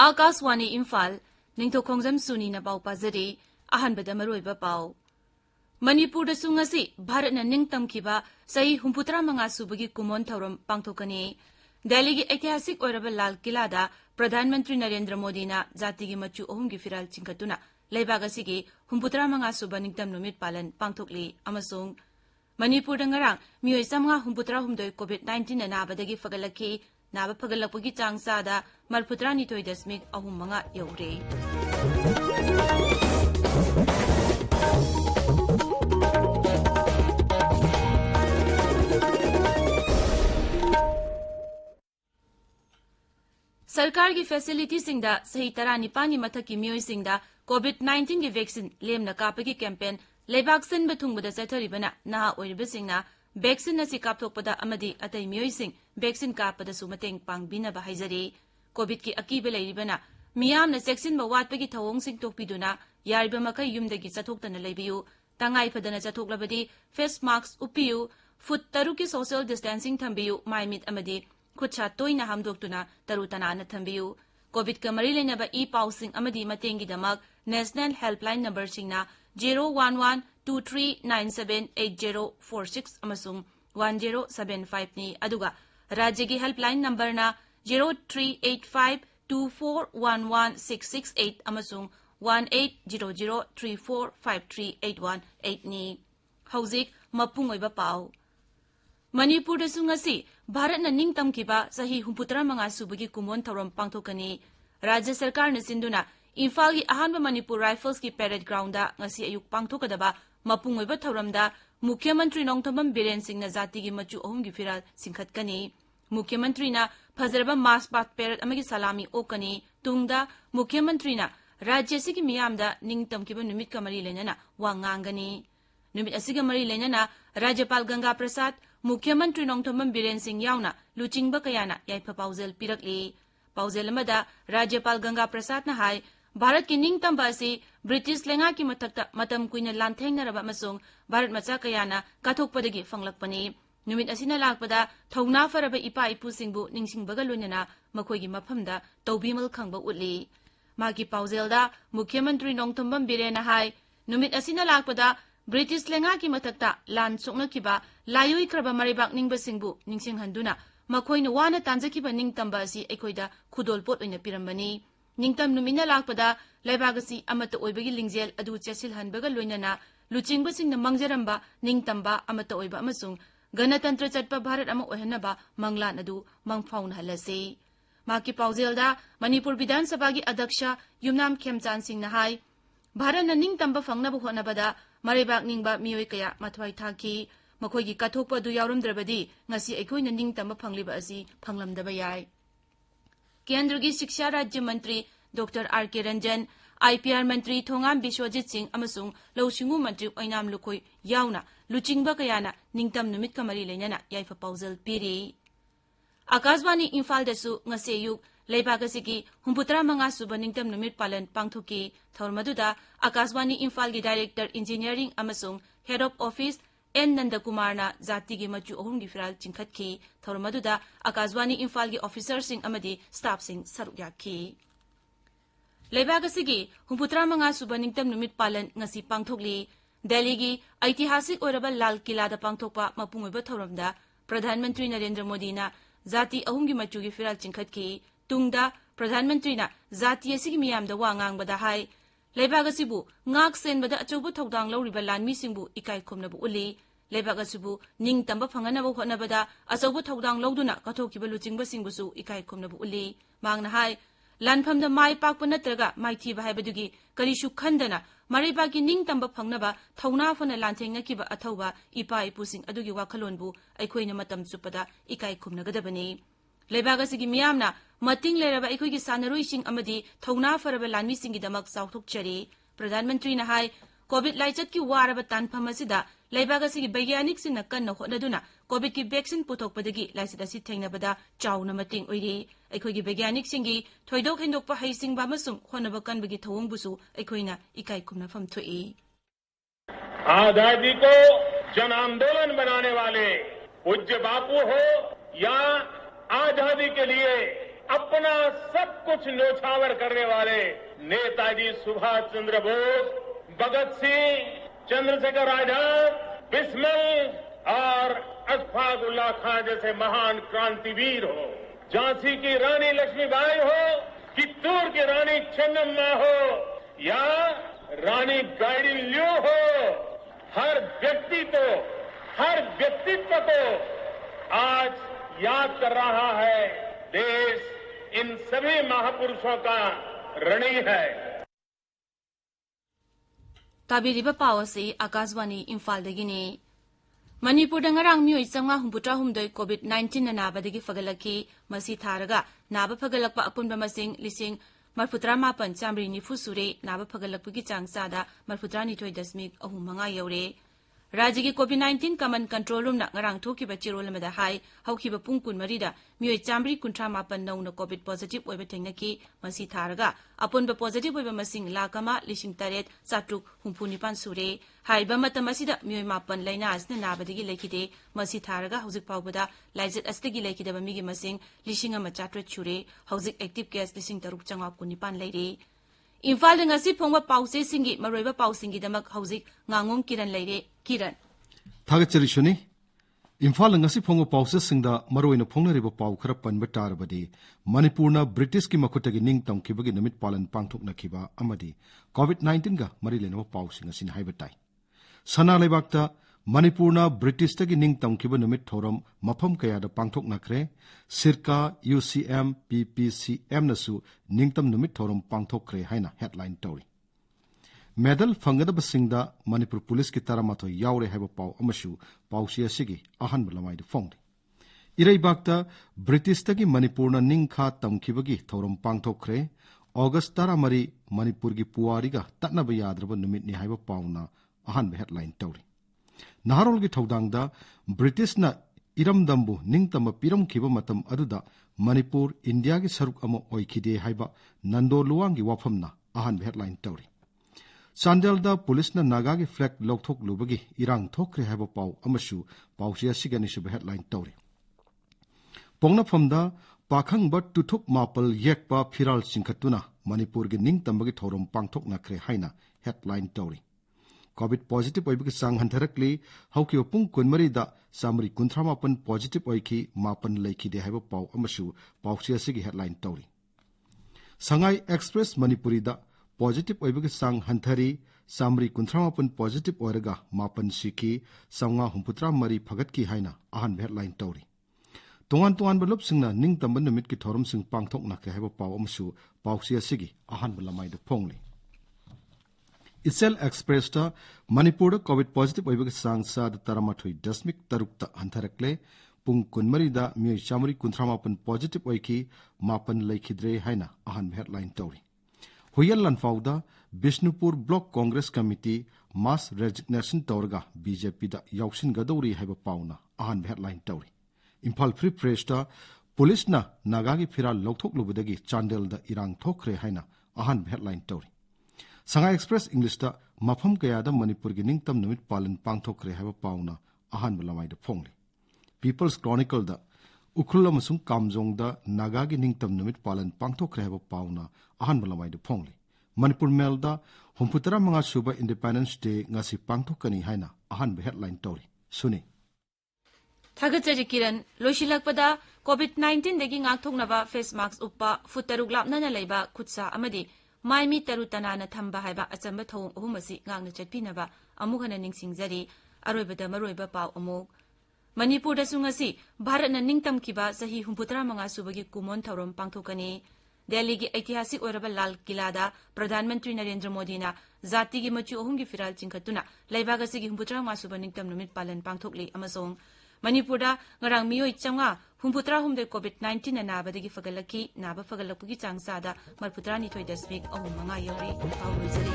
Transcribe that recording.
आकाशवाणी इम्फाल निंथौखोंजम सुनीना पाउ पाजरी अहनबदा मरोइबा पाउ मणिपुर सुंगसी भारत न निंगतमखिबा सही 65 सुबगी कुमोन थौरम पांगथोकनी दिल्ली की ऐतिहासिक ओरबा लाल किला दा प्रधानमंत्री नरेंद्र मोदी ना जाति की मचु अहुम की फिराल चिंकतुना लेबाग असिगी 65 सुबा निंगतम नुमित पालन पांगथोकली अमसुंग मणिपुर दंगरांग मियोय 563 कोविड-19 नाबदगी फगलखी नाबा फगलपगी चांग सादा 42.35 यौरे सरकार की फैसिलिटी सिंगदा सही 19 मथक की मियोय सिंगदा कोविड-19 की वैक्सीन लेमना कापगी कैंपेन लेबाक सिन बथुंगबदा चथरिबना नहा ओइरबसिंगना वैक्सीन असी कापथोकपदा अमदी अतै मियोयसिंग वैक्सीन कापदसु मतेंग पांगबिनबा हाइजरी कोविड की अकीबे लैरिबना मियामना सेक्सिन बवाटपगी थवोंगसिंग तोकपिदुना यारिबा मखै युमदगी चथोक्तना लैबियु तंगाई फदना चथोक्लबदी फेस मास्क उपियु फुट 3 की सोशल डिस्टेंसिंग थंबियु माइमिट अमदी खुदसा तोइना हमदोक्तुना तरुतनाना थंबियु कोविड का मरी लेनबा ई पाउसिंग अमदी मतेंगीदमक नेशनल हेल्पलाइन नंबर सिंगना 01123978046 अमसुंग 1075 नि अदुगा राज्य की हेल्पलाइन नंबर ना 0385241166 अमसुंग 1800345381 नि हौजिक मपुंग ओइबा पाउ मणिपुर दसुंगसी भारत न निंगतमखिबा सही 65 सुबगी कुमोन थौरम पांगथोकनी राज्य सरकार न सिंधुना इम्फाल की अहानबा मणिपुर राइफल्स की पैरेड ग्राउंड ngasi अयुक पांगथोकदबा मपुंग ओइबा थौरमदा मुख्यमंत्री नोंगथोंबम बीरेन सिंह न जाति की मचु अहुम की फिराल सिंखतकनी मुख्यमंत्री ना फजरबा मास पात पैरेड अमगी सलामी ओकनी तुंगदा मुख्यमंत्री ना राज्य से की मियामदा निंगतमखिबा नुमित का मरी लेना वांगांगनी नुमित असिगा मरी लेना राज्यपाल गंगा प्रसाद मुख्यमंत्री नोंगथोंबम बीरेन सिंह यावना लुचिंगबा कयाना याइफा पाउजेल पिरकली पाउजेल अमदा राज्यपाल गंगा प्रसाद ना हाय भारत की निंगतंबा असि ब्रिटिश लेंगा की मथक्ता मतम कुइना लांथेंगनरबा मसुंग भारत मचा कयाना काथोकपदगी फंगलकपनी नुमित असिना लाकपदा थौना फरबा इपा इपुसिंगबु निंगसिंगबगा लोइनना मखोइगी मफमदा तौबीमल खंगबा उतली मागी पाउजेलदा मुख्यमंत्री नोंगथोंबम बीरेन हाय नुमित असिना लाकपदा ब्रिटिश लेंगा की मथक्ता लान सोक्नखिबा लायोइख्रबा मरेबाक निंगबसिंगबु निंगसिंगहंदुना मखोइना वाना तांजखिबा निंगतंबा असि अखोइदा खुदोलपोट ओइना पिरंबनी निंगतम नुमिना लाकपदा लेबागसी अमत ओइबगी लिंगजेल अदु चेसिलहनबगा लोइनना लुचिंगबसिंगना मंगजरंबा निंगतंबा अमत ओइबा अमसुंग गणतंत्र चटपा भारत अमा ओहनबा मंगलान अदु मंगफाउन हलसे माकी पाउजेलदा मणिपुर विधानसभा की अध्यक्ष युमनाम खेमचान सिंह हाय भारत न निंगतंबा फंगनबा होनबदा मरेबाक निंगबा मियोय कया मथवाई थाकी मखोइगी कथोकपा दु यावरमद्रबदी ngasi अखोइना निंगतंबा फंगलिबा असि फंगलमदबा याय केंद्र की शिक्षा राज्य मंत्री डॉक्टर आर.के. रंजन आईपीआर मंत्री थोंगाम बिश्वजीत सिंह अमसुंग लौसिंगु मंत्री ओइनाम लुखोई यावना लुचिंगबा कयाना निंगतम नुमित कमरी लेना याइफा पाउजल पीरी आकाशवाणी इम्फाल दसु ngasi युग लेबागसिगी 65 सुबा निंगतम नुमित पालन पांगथोकी थौरमदुदा आकाशवाणी इम्फाल की डायरेक्टर इंजीनियरिंग अमसुंग हेड ऑफ ऑफिस एन नंदकुमारना जाति की मचु अहुम की फिराल चिंखतकी थौरमदुदा आकाशवाणी इम्फाल की ऑफिसर सिंह अमदी स्टाफ सिंह सरुक याखी लेबागसिगी 65 सुबा निंगतम नुमित पालन ngasi पांगथोकली दिल्ली की ऐतिहासिक ओरबा लाल किला दा पांगथोकपा मपुंगोइबा थौरमदा प्रधानमंत्री नरेंद्र मोदी ना जाति अहुम की मचु की फिराल चिंखतकी तुंगदा प्रधानमंत्री ना जाति असिगी मियामदा वा ngangbada हाय लेबागसिबु ngak senbada अचौबु थौदांग लौरिबा लानमिसिंगबु इकाई खुमनबु उली लेबागसिबु निंगतंबा फंगनबु होनबदा अचौबु थौदांग लौदुना कथोकिबा लुचिंगबसिंगबुसु इकाई खुमनबु उली मांगना हाय लानफमदा माय पाकपा नत्रगा माइथीबा हायबदुगी करिसु खंदना मरेबागी निंगतंबा फंगनबा थौना फना लांथेंगनकिबा अथौबा इपा इपुसिंग अदुगी वाखलोनबु अखोइना मतम चुपदा इकाई खुमनगदबनी लेबागसिगी मियामना मतिंग लेरबा अखोइगी सानरुइसिंग अमदी थौना फरबा लानमिसिंगीदमक चाउथोकचरी प्रधानमंत्री ना हाय कोविड लाइचत की वारब तानफम असिदा लेबाग असिगी वैज्ञानिक सिंह कन्न होटनदुना कोविड की वैक्सीन पुथोकपदगी लाइचत असि थेंगनबदा चाउना मतेंग ओइरि अखोइगी वैज्ञानिक सिंगी थोइदोक हेंदोकपा हैसिंगबा अमसुंग होनब कनबगी थवंगबुसु अखोइना इकाई खुमनाफम थोइ। आजादी को जन आंदोलन बनाने वाले पूज्य बापू हो या आजादी के लिए अपना सब कुछ न्योछावर करने वाले नेताजी सुभाष चंद्र बोस, भगत सिंह, चंद्रशेखर आजाद, बिस्मिल और अशफाक उल्लाह खां जैसे महान क्रांतिवीर हो, झांसी की रानी लक्ष्मीबाई हो, चित्तूर की रानी चेन्नम्मा हो या रानी गाइडिनल्यू हो, हर व्यक्तित्व को आज याद कर रहा है देश। इन सभी महापुरुषों का ऋणी है। ताबिरिबा पाव से आकाशवाणी इम्फालदगिनी मणिपुर ngarang मियोय 563 कोविड-19 नाबदगी फगलकी मसी थारगा नाब फगलकपा अपुनबा मसिंग लिसिंग 39,994 सुरे नाब फगलकपगी चांगसादा 42.35 यौरे। राज्य की कोविड-19 कमन कंट्रोल रूम ngarang थोकिबा चिरोल अमदा हाई हौकिबा पुंग 20 मियोय 139 नौना कोविड पॉजिटिव ओइबा थेंगनकी मसी थारगा अपुनबा पॉजिटिव ओइबा मसिंग 1,08,769 सुरे। हाइबा मतम असिदा मियोय 9 लाइना असना नाबदगी लेखिदे मसी थारगा हौजिक फाउबदा लाइजेट अस्तगी लेखिदबा मिगी मसिंग 1,400 छुरे। हौजिक एक्टिव केस 3,919 लेरे। Imphal ngasi phongba pause singi maroiba pausingi damak hauzik ngangom kiran leire kiran thagachari shuni Imphal ngasi phongba pause singda maroina phongnariba pau khara panba tarabadi manipurna british ki makhutagi ning tamkibagi namit palan pangthokna khiba amadi covid-19 ga mari lenaba pau singa sin haibatai sana leibakta manipurna british tagi ning tamkiba namit thoram mafam kaya da pangthokna khre sirka ucm ppcm nasu ningtam namit thoram pangthokre haina headline tori medal fangadaba singda manipur police ki taramato yaure haiba pau amashu pausia sigi ahan balamai de fong irei bakta british tagi manipurna ningkha tamkibagi thoram pangthokre august taramari manipur gi puari ga tatnaba yadraba numit ni haiba pauna ahan headline tori naharol gi thodangda british na iramdambu ningtama piram khiba matam aduda manipur india gi saruk ama oikhide haiba nando luwang gi wafamna ahan headline tori chandel da police na naga gi flag lokthok lubagi irang thokre haiba pau amashu pausia sigani sub headline tori pongna famda pakhang ba tuthuk mapal yekpa phiral singkhatuna manipur gi ningtama gi thorom pangthok nakre haina headline tori COVID positive oibiki sang hantarakli hauki opung kunmari da samri kunthamapan positive oiki mapan leiki de haiba pau amashu pausia sigi headline tori sangai express manipuri da positive oibiki sang hanthari samri kunthamapan positive oraga mapan siki sanga humputra mari phagat ki haina ahan headline tori tongan balop singna ningtamban numit ki thorum sing pangthok na ke haiba pau amashu pausia sigi ahan balamai de phongli Isel Express ta Manipur COVID positive oibag sangsa da taramathui dasmik tarukta hantarakle pung kunmari da mioi chamuri kunthamapan positive oiki mapan leikhidre haina ahan headline tori huyal lanfauda Bishnupur Block Congress Committee mass resignation torga BJP da yauksin gadori haiba pauna ahan headline tori Imphal Free Press ta police na nagagi phiral lokthok lubudagi chandel da irang thokre haina ahan headline tori Sanga Express English ta mafam kaya da Manipur gi ningtam numit palan pangthokre haiba pauna ahan balamai da phongli People's Chronicle da ukhul amasung kamjong da naga gi ningtam numit palan pangthokre haiba pauna ahan balamai da phongli Manipur Mail da humputara manga suba Independence Day ngasi pangthokani haina ahan headline tori suni Thagachari kiran loshilakpada COVID-19 degi ngakthoknaba face mask uppa futaruk lapnana leiba khutsa amadi Maimi Tarutana Thamba Haiba Achamba Thong Humasi Gang Chatpinaba Amuhana Ningsingjari Aroibada Maroiba Pau Amuk Manipur da Sungasi Bharat na Ningtam Kiba Sahi Humputra Manga Subagi Kumon Taurom Pangthokani Delhi gi ऐतिहासिक ओरबा लाल किला दा प्रधानमंत्री नरेंद्र मोदी ना जाति gi machu ohum gi firal chingkhatuna laibaga sigi humputra ma suba ningtam numit palan pangthokli amasong Manipur da ngarang miyoi changa humputra humde COVID-19 na nabadagi fagalaki naba fagalakpugi changsa da marputra ni thoi dasmik ahum manga yori pawrizari